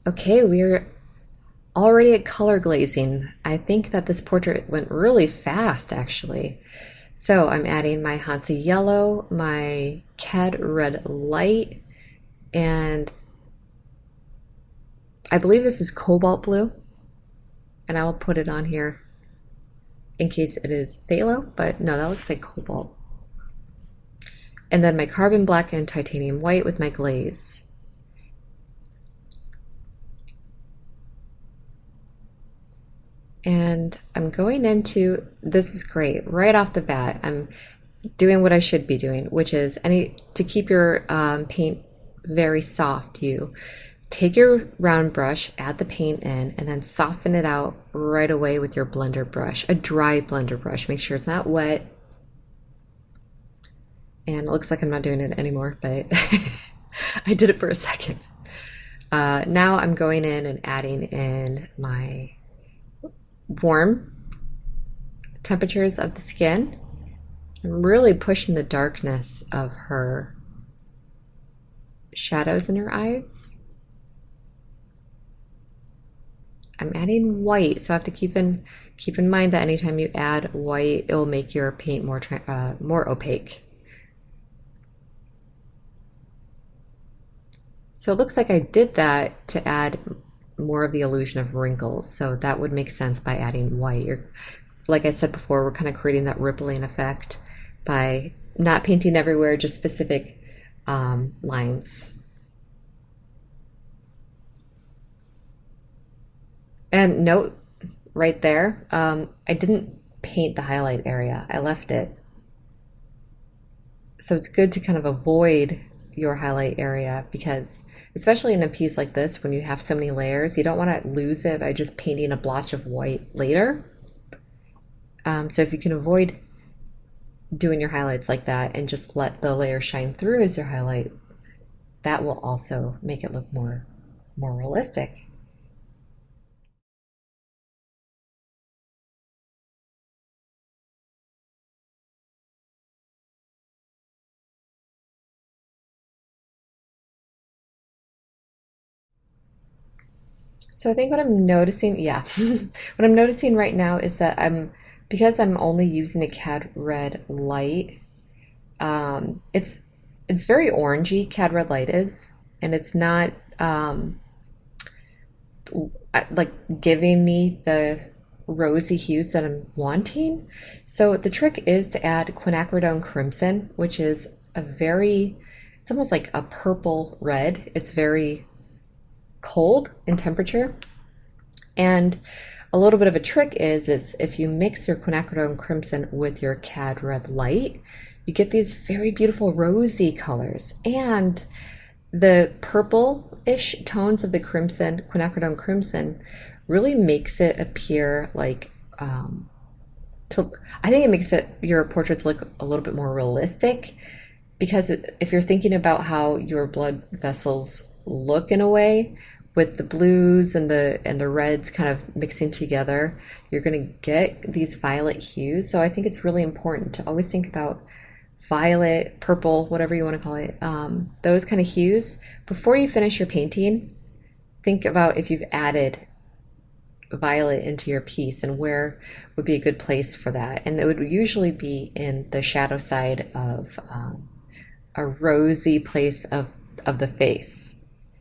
Okay, we're already at color glazing. I think that this portrait went really fast, actually. So I'm adding my Hansa Yellow, my Cad Red Light, and I believe this is Cobalt Blue, and I will put it on here in case it is phthalo, but no, that looks like Cobalt. And then my Carbon Black and Titanium White with my glaze. And I'm going into, this is great, right off the bat, I'm doing what I should be doing, which is to keep your paint very soft, you take your round brush, add the paint in, and then soften it out right away with your blender brush, a dry blender brush. Make sure it's not wet. And it looks like I'm not doing it anymore, but I did it for a second. Now I'm going in and adding in my warm temperatures of the skin. I'm really pushing the darkness of her shadows in her eyes. I'm adding white, so I have to keep in mind that anytime you add white, it will make your paint more opaque. So it looks like I did that to add more of the illusion of wrinkles, so that would make sense by adding white. Like I said before, we're kind of creating that rippling effect by not painting everywhere, just specific lines. And note right there, I didn't paint the highlight area, I left it. So it's good to kind of avoid your highlight area because, especially in a piece like this, when you have so many layers, you don't want to lose it by just painting a blotch of white later. So if you can avoid doing your highlights like that and just let the layer shine through as your highlight, that will also make it look more realistic. So I think what I'm noticing, yeah, what I'm noticing right now is that because I'm only using a Cad Red Light, it's very orangey. Cad Red Light is, and it's not like giving me the rosy hues that I'm wanting. So the trick is to add Quinacridone Crimson, which is it's almost like a purple red. It's very cold in temperature. And a little bit of a trick is if you mix your Quinacridone Crimson with your Cad Red Light, you get these very beautiful rosy colors. And the purple-ish tones of the crimson, Quinacridone Crimson, really makes it appear like, I think it makes your portraits look a little bit more realistic because if you're thinking about how your blood vessels look in a way, with the blues and the reds kind of mixing together, you're going to get these violet hues. So I think it's really important to always think about violet, purple, whatever you want to call it, those kind of hues. Before you finish your painting, think about if you've added violet into your piece and where would be a good place for that. And it would usually be in the shadow side of a rosy place of the face.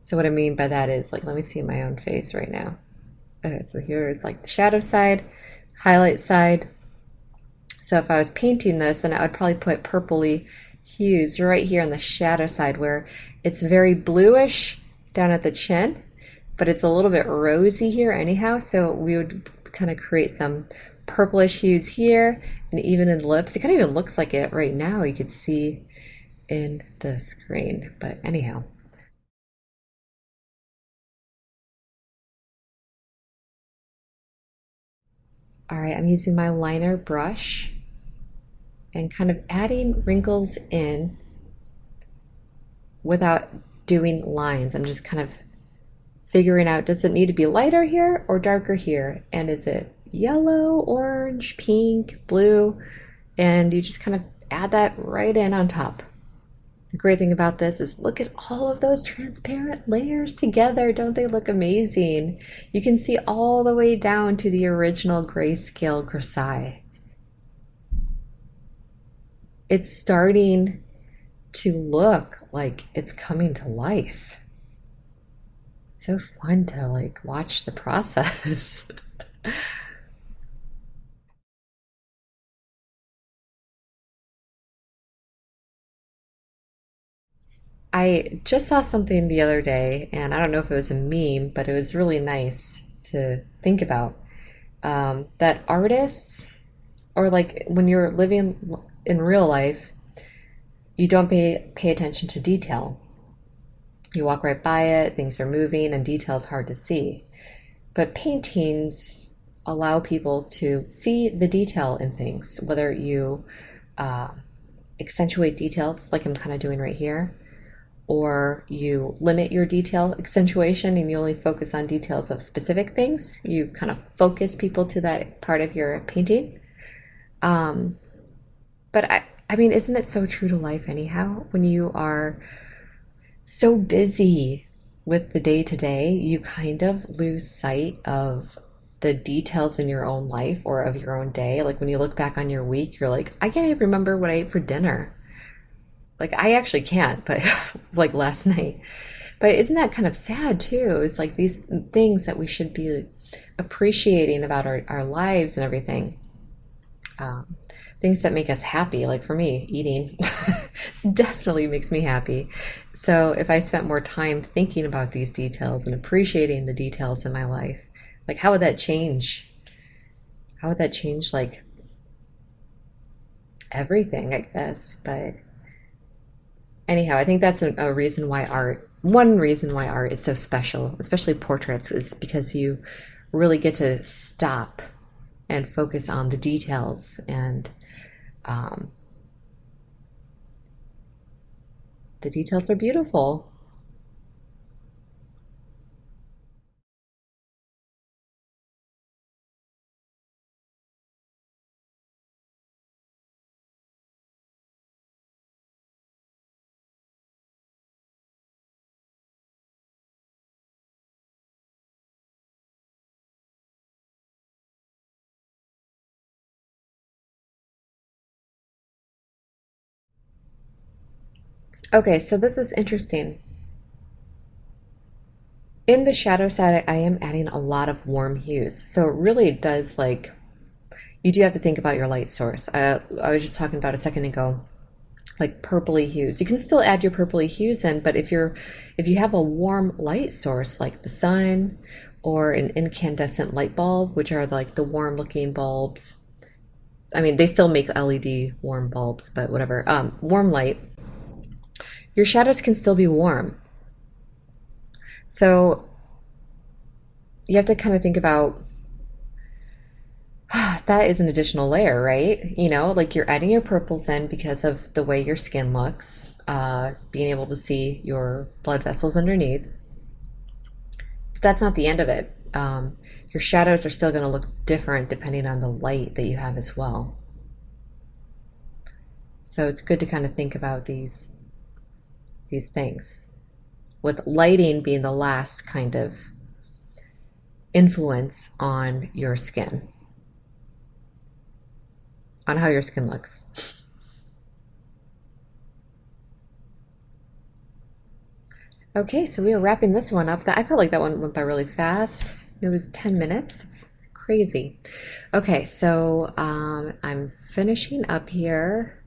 So what I mean by that is, like, let me see my own face right now. Okay, so here's like the shadow side, highlight side. So if I was painting this, then I would probably put purpley hues right here on the shadow side where it's very bluish down at the chin, but it's a little bit rosy here anyhow. So we would kind of create some purplish hues here and even in the lips. It kind of even looks like it right now. You could see in the screen, but anyhow. All right, I'm using my liner brush and kind of adding wrinkles in without doing lines. I'm just kind of figuring out, does it need to be lighter here or darker here? And is it yellow, orange, pink, blue? And you just kind of add that right in on top. The great thing about this is look at all of those transparent layers together. Don't they look amazing? You can see all the way down to the original grayscale grisaille. It's starting to look like it's coming to life. So fun to like watch the process. I just saw something the other day, and I don't know if it was a meme, but it was really nice to think about. That artists, or like when you're living in real life, you don't pay attention to detail. You walk right by it, things are moving, and detail's hard to see. But paintings allow people to see the detail in things, whether you uh, accentuate details like I'm kind of doing right here, or you limit your detail accentuation and you only focus on details of specific things. You kind of focus people to that part of your painting. Um, but I mean, isn't it so true to life anyhow? When you are so busy with the day to day, you kind of lose sight of the details in your own life or of your own day. Like when you look back on your week, you're like, I can't even remember what I ate for dinner. Like I actually can't, but like last night. But isn't that kind of sad too? It's like these things that we should be appreciating about our lives and everything. Um, Things that make us happy, like for me, eating definitely makes me happy. So if I spent more time thinking about these details and appreciating the details in my life, like how would that change? How would that change like everything, I guess? But anyhow, I think that's a reason why art, one reason why art is so special, especially portraits, is because you really get to stop and focus on the details and um, the details are beautiful. Okay, so this is interesting. In the shadow side, I am adding a lot of warm hues. So it really does like, you do have to think about your light source. I was just talking about a second ago, like purpley hues. You can still add your purpley hues in, but if you have a warm light source like the sun or an incandescent light bulb, which are like the warm looking bulbs. I mean, they still make LED warm bulbs, but whatever. Warm light, your shadows can still be warm. So you have to kind of think about that is an additional layer, right? You know, like you're adding your purples in because of the way your skin looks, being able to see your blood vessels underneath. But that's not the end of it. Your shadows are still going to look different depending on the light that you have as well. So it's good to kind of think about these things, with lighting being the last kind of influence on your skin, on how your skin looks. Okay, so we are wrapping this one up. I felt like that one went by really fast. It was 10 minutes. It's crazy. Okay, so I'm finishing up here.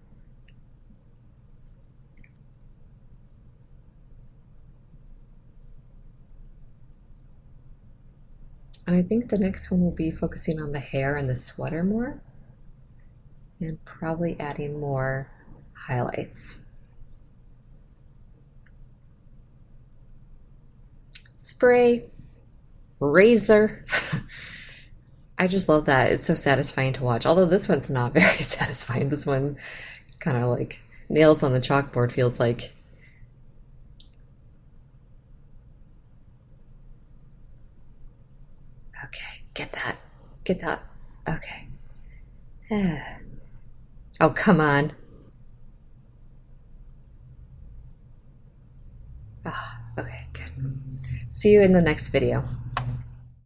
And I think the next one will be focusing on the hair and the sweater more, and probably adding more highlights. Spray, razor. I just love that. It's so satisfying to watch. Although this one's not very satisfying. This one kind of like nails on the chalkboard feels like. Okay, get that. Get that. Okay. Oh, come on. See you in the next video.